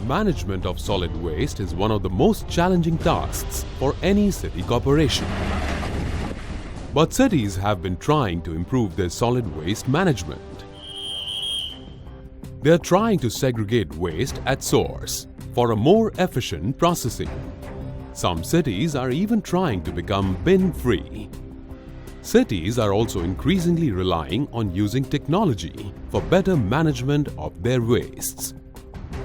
management of solid waste is one of the most challenging tasks for any city corporation. But cities have been trying to improve their solid waste management. They are trying to segregate waste at source for a more efficient processing. Some cities are even trying to become bin-free. Cities are also increasingly relying on using technology for better management of their wastes.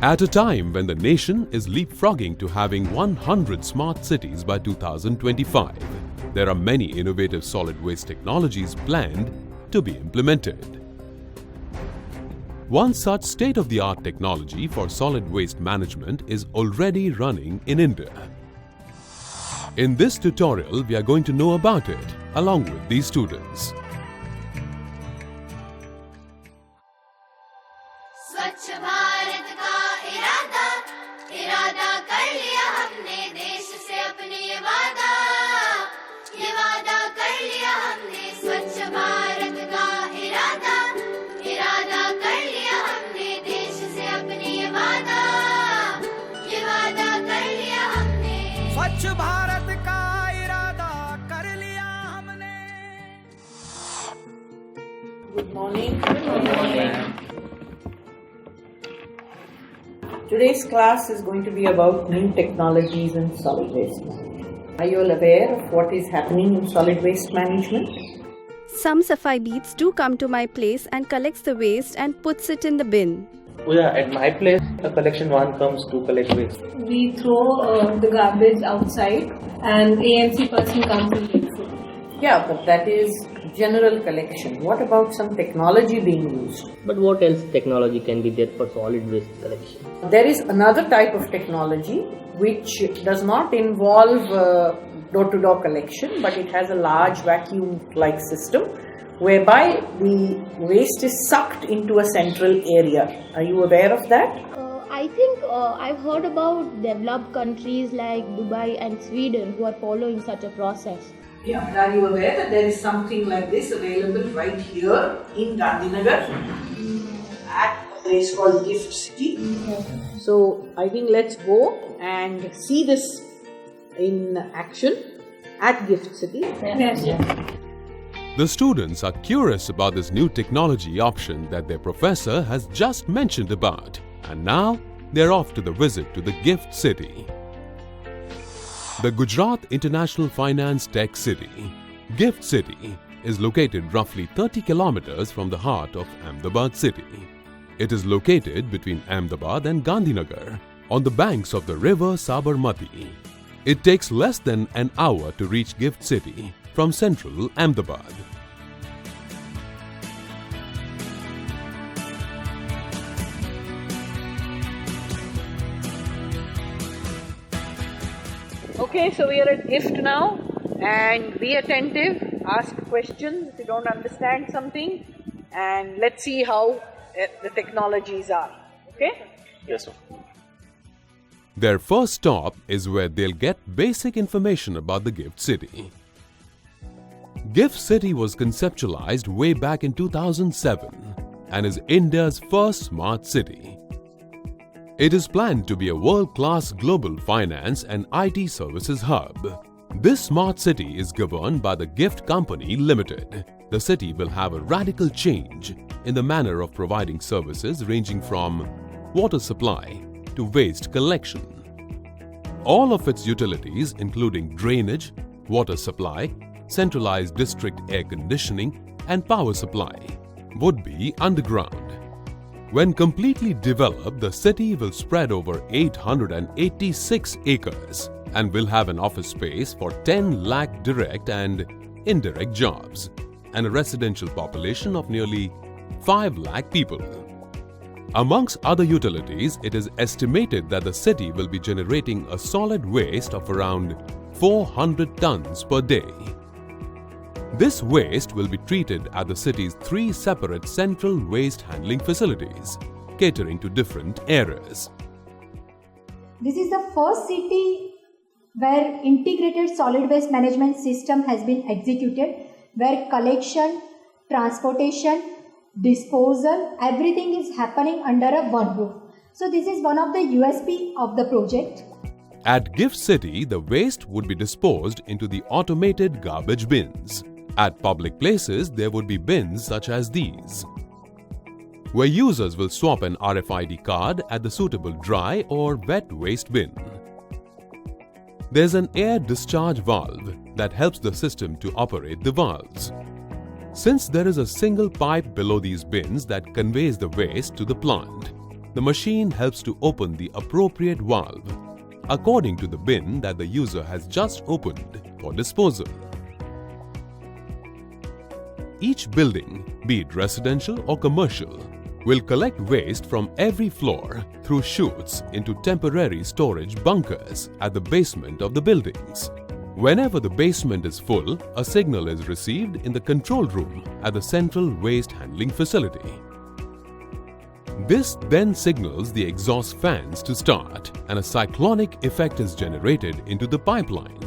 At a time when the nation is leapfrogging to having 100 smart cities by 2025, there are many innovative solid waste technologies planned to be implemented. One such state-of-the-art technology for solid waste management is already running in India. In this tutorial, we are going to know about it along with these students. स्वच्छ भारत का इरादा इरादा कर लिया हमने देश से अपने ये वादा कर लिया हमने स्वच्छ भारत का इरादा कर लिया हमने देश से अपने ये वादा कर लिया हमने स्वच्छ भारत का इरादा कर लिया हमने. Good morning. Good morning. Today's class is going to be about new technologies in solid waste management. Are you all aware of what is happening in solid waste management? Some Safai beats do come to my place and collects the waste and puts it in the bin. Oh yeah, at my place, a collection van comes to collect waste. We throw the garbage outside and AMC person comes and takes it. Yeah, but that is general collection. What about some technology being used? But what else technology can be there for solid waste collection? There is another type of technology which does not involve door-to-door collection, but it has a large vacuum-like system whereby the waste is sucked into a central area. Are you aware of that? I think I've heard about developed countries like Dubai and Sweden who are following such a process. Yeah, are you aware that there is something like this available right here in Gandhinagar at a place called Gift City? So I think let's go and see this in action at Gift City. Yes. The students are curious about this new technology option that their professor has just mentioned about, and now they're off to the visit to the Gift City. The Gujarat International Finance Tech City, Gift City, is located roughly 30 kilometers from the heart of Ahmedabad city. It is located between Ahmedabad and Gandhinagar on the banks of the river Sabarmati. It takes less than an hour to reach Gift City from central Ahmedabad. Okay, so we are at Gift now, and be attentive, ask questions if you don't understand something, and let's see how the technologies are. Okay? Yes, sir. Their first stop is where they'll get basic information about the Gift City. Gift City was conceptualized way back in 2007 and is India's first smart city. It is planned to be a world-class global finance and IT services hub. This smart city is governed by the Gift Company Limited. The city will have a radical change in the manner of providing services ranging from water supply to waste collection. All of its utilities, including drainage, water supply, centralized district air conditioning and power supply, would be underground. When completely developed, the city will spread over 886 acres and will have an office space for 10 lakh direct and indirect jobs and a residential population of nearly 5 lakh people. Amongst other utilities, it is estimated that the city will be generating a solid waste of around 400 tons per day. This waste will be treated at the city's 3 separate central waste handling facilities, catering to different areas. This is the first city where integrated solid waste management system has been executed, where collection, transportation, disposal, everything is happening under a one roof. So this is one of the USP of the project. At Gift City, the waste would be disposed into the automated garbage bins. At public places, there would be bins such as these, where users will swap an RFID card at the suitable dry or wet waste bin. There's an air discharge valve that helps the system to operate the valves. Since there is a single pipe below these bins that conveys the waste to the plant, the machine helps to open the appropriate valve according to the bin that the user has just opened for disposal. Each building, be it residential or commercial, will collect waste from every floor through chutes into temporary storage bunkers at the basement of the buildings. Whenever the basement is full, a signal is received in the control room at the central waste handling facility. This then signals the exhaust fans to start, and a cyclonic effect is generated into the pipeline,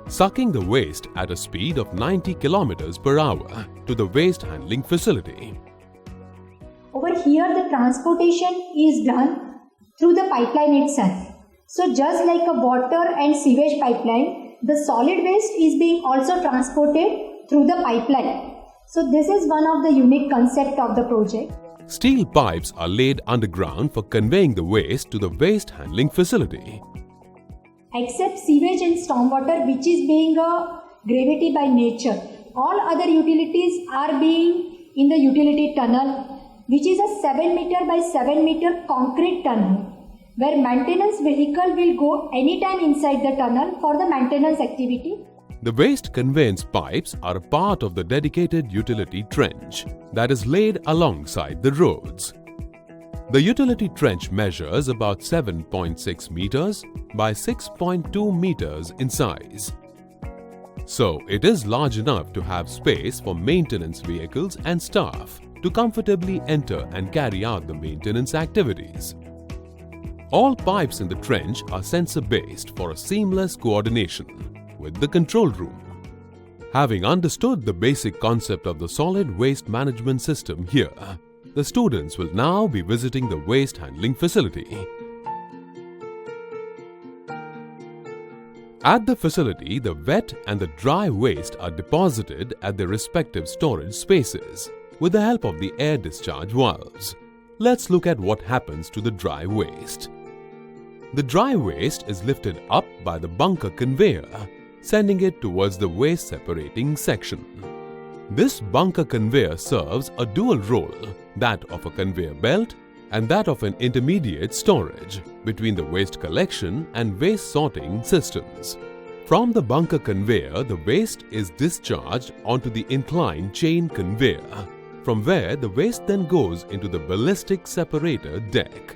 sucking the waste at a speed of 90 km per hour to the waste handling facility. Over here, the transportation is done through the pipeline itself. So just like a water and sewage pipeline, the solid waste is being also transported through the pipeline. So this is one of the unique concept of the project. Steel pipes are laid underground for conveying the waste to the waste handling facility. Except sewage and stormwater, which is being a gravity by nature, all other utilities are being in the utility tunnel, which is a 7 meter by 7 meter concrete tunnel, where maintenance vehicle will go anytime inside the tunnel for the maintenance activity. The waste conveyance pipes are a part of the dedicated utility trench that is laid alongside the roads. The utility trench measures about 7.6 meters by 6.2 meters in size. So it is large enough to have space for maintenance vehicles and staff to comfortably enter and carry out the maintenance activities. All pipes in the trench are sensor-based for a seamless coordination with the control room. Having understood the basic concept of the solid waste management system here, the students will now be visiting the waste handling facility. At the facility, the wet and the dry waste are deposited at their respective storage spaces with the help of the air discharge valves. Let's look at what happens to the dry waste. The dry waste is lifted up by the bunker conveyor, sending it towards the waste separating section. This bunker conveyor serves a dual role, that of a conveyor belt and that of an intermediate storage between the waste collection and waste sorting systems. From the bunker conveyor, the waste is discharged onto the inclined chain conveyor, from where the waste then goes into the ballistic separator deck.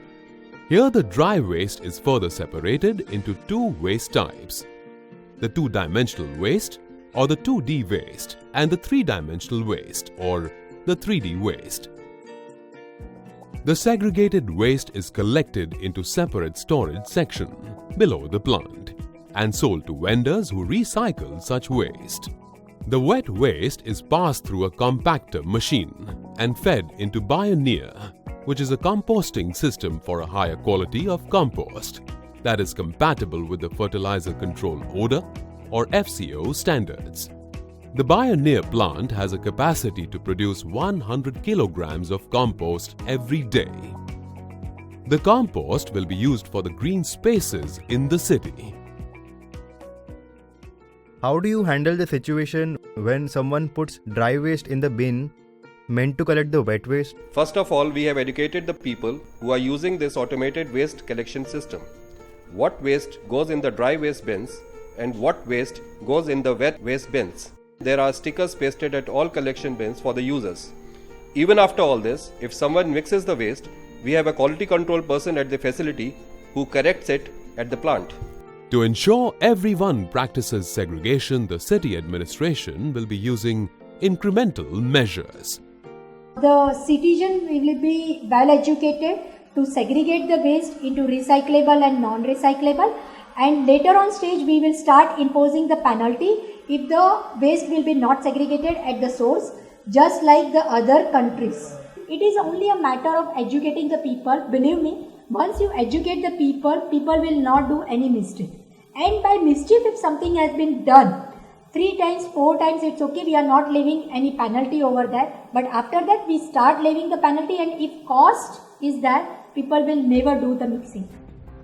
Here the dry waste is further separated into two waste types: the two-dimensional waste or the 2D waste and the three-dimensional waste or the 3D waste. The segregated waste is collected into separate storage section below the plant and sold to vendors who recycle such waste. The wet waste is passed through a compactor machine and fed into Bioneer, which is a composting system for a higher quality of compost that is compatible with the Fertilizer Control Order or FCO standards. The Bioneer plant has a capacity to produce 100 kilograms of compost every day. The compost will be used for the green spaces in the city. How do you handle the situation when someone puts dry waste in the bin meant to collect the wet waste? First of all, we have educated the people who are using this automated waste collection system. What waste goes in the dry waste bins and what waste goes in the wet waste bins. There are stickers pasted at all collection bins for the users. Even after all this, if someone mixes the waste, we have a quality control person at the facility who corrects it at the plant. To ensure everyone practices segregation, the city administration will be using incremental measures. The citizen will be well educated to segregate the waste into recyclable and non-recyclable, and later on stage we will start imposing the penalty if the waste will be not segregated at the source, just like the other countries. It is only a matter of educating the people. Believe me, Once you educate the people, people will not do any mistake. And by mischief, if something has been done 3 times, 4 times, it's okay. We are not leaving any penalty over that. But after that, we start leaving the penalty, and if cost is there, people will never do the mixing.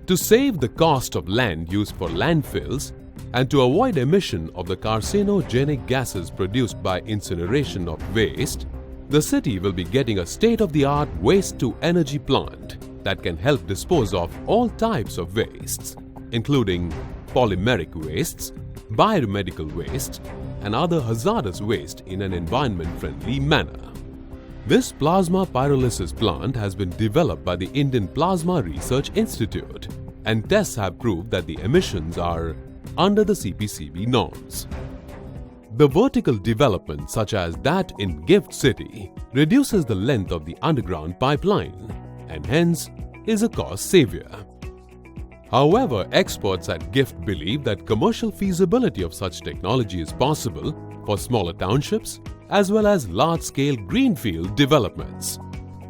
To save the cost of land used for landfills and to avoid emission of the carcinogenic gases produced by incineration of waste, the city will be getting a state-of-the-art waste-to-energy plant that can help dispose of all types of wastes, including polymeric wastes, biomedical wastes, and other hazardous waste in an environment-friendly manner. This plasma pyrolysis plant has been developed by the Indian Plasma Research Institute, and tests have proved that the emissions are under the CPCB norms. The vertical development, such as that in Gift City, reduces the length of the underground pipeline and hence is a cost savior. However, experts at Gift believe that commercial feasibility of such technology is possible for smaller townships as well as large-scale greenfield developments.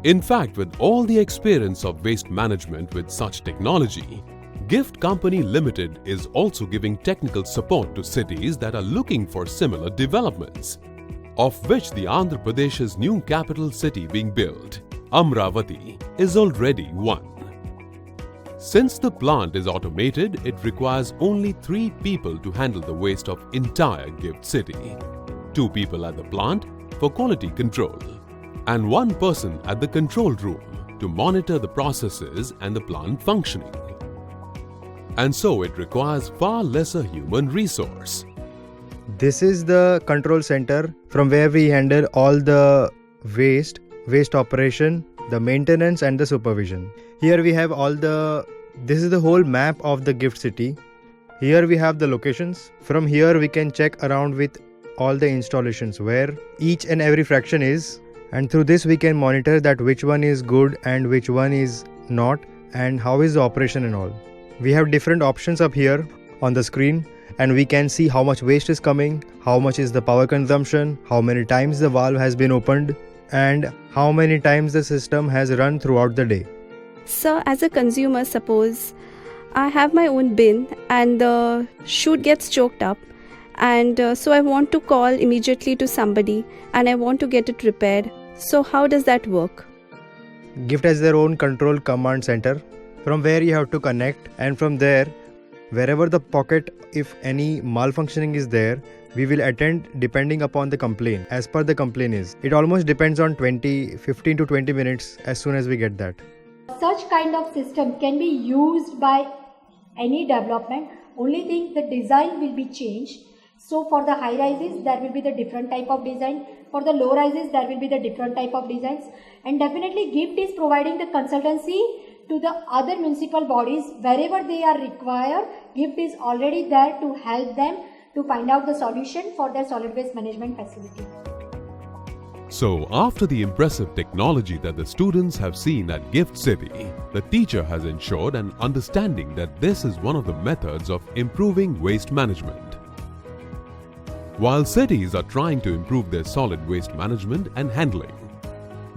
In fact, with all the experience of waste management with such technology, Gift Company Limited is also giving technical support to cities that are looking for similar developments, of which the Andhra Pradesh's new capital city being built, Amravati, is already one. Since the plant is automated, it requires only 3 people to handle the waste of entire Gift City. 2 people at the plant for quality control and 1 person at the control room to monitor the processes and the plant functioning. And so it requires far lesser human resource. This is the control center from where we handle all the waste operation, the maintenance and the supervision. Here we have this is the whole map of the Gift City. Here we have the locations. From here we can check around with all the installations where each and every fraction is, and through this we can monitor that which one is good and which one is not, and how is the operation and all. We have different options up here on the screen, and we can see how much waste is coming, how much is the power consumption, how many times the valve has been opened, and how many times the system has run throughout the day. So, as a consumer, suppose I have my own bin and the chute gets choked up, and so I want to call immediately to somebody and I want to get it repaired. So how does that work? Gift has their own control command center from where you have to connect, and from there, wherever the pocket, if any malfunctioning is there, we will attend depending upon the complaint. As per the complaint is, it almost depends on 15 to 20 minutes as soon as we get that. Such kind of system can be used by any development. Only thing, the design will be changed. So for the high rises, there will be the different type of design. For the low rises, there will be the different type of designs. And definitely Gift is providing the consultancy to the other municipal bodies wherever they are required. Gift is already there to help them to find out the solution for their solid waste management facility. So, after the impressive technology that the students have seen at Gift City, the teacher has ensured an understanding that this is one of the methods of improving waste management. While cities are trying to improve their solid waste management and handling,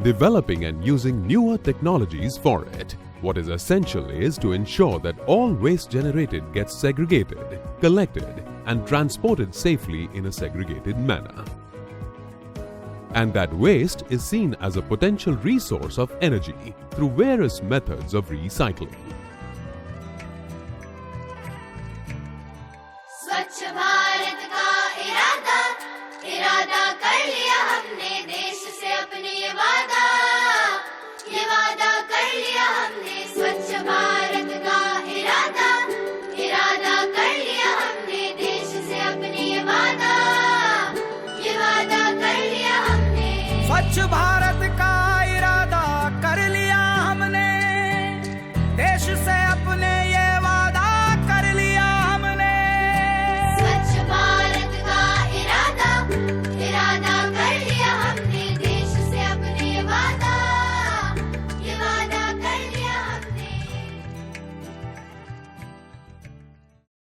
developing and using newer technologies for it, what is essential is to ensure that all waste generated gets segregated, collected, and transported safely in a segregated manner. And that waste is seen as a potential resource of energy through various methods of recycling. स्वच्छ भारत का इरादा इरादा कर लिया हमने देश से अपने ये वादा कर लिया हमने स्वच्छ भारत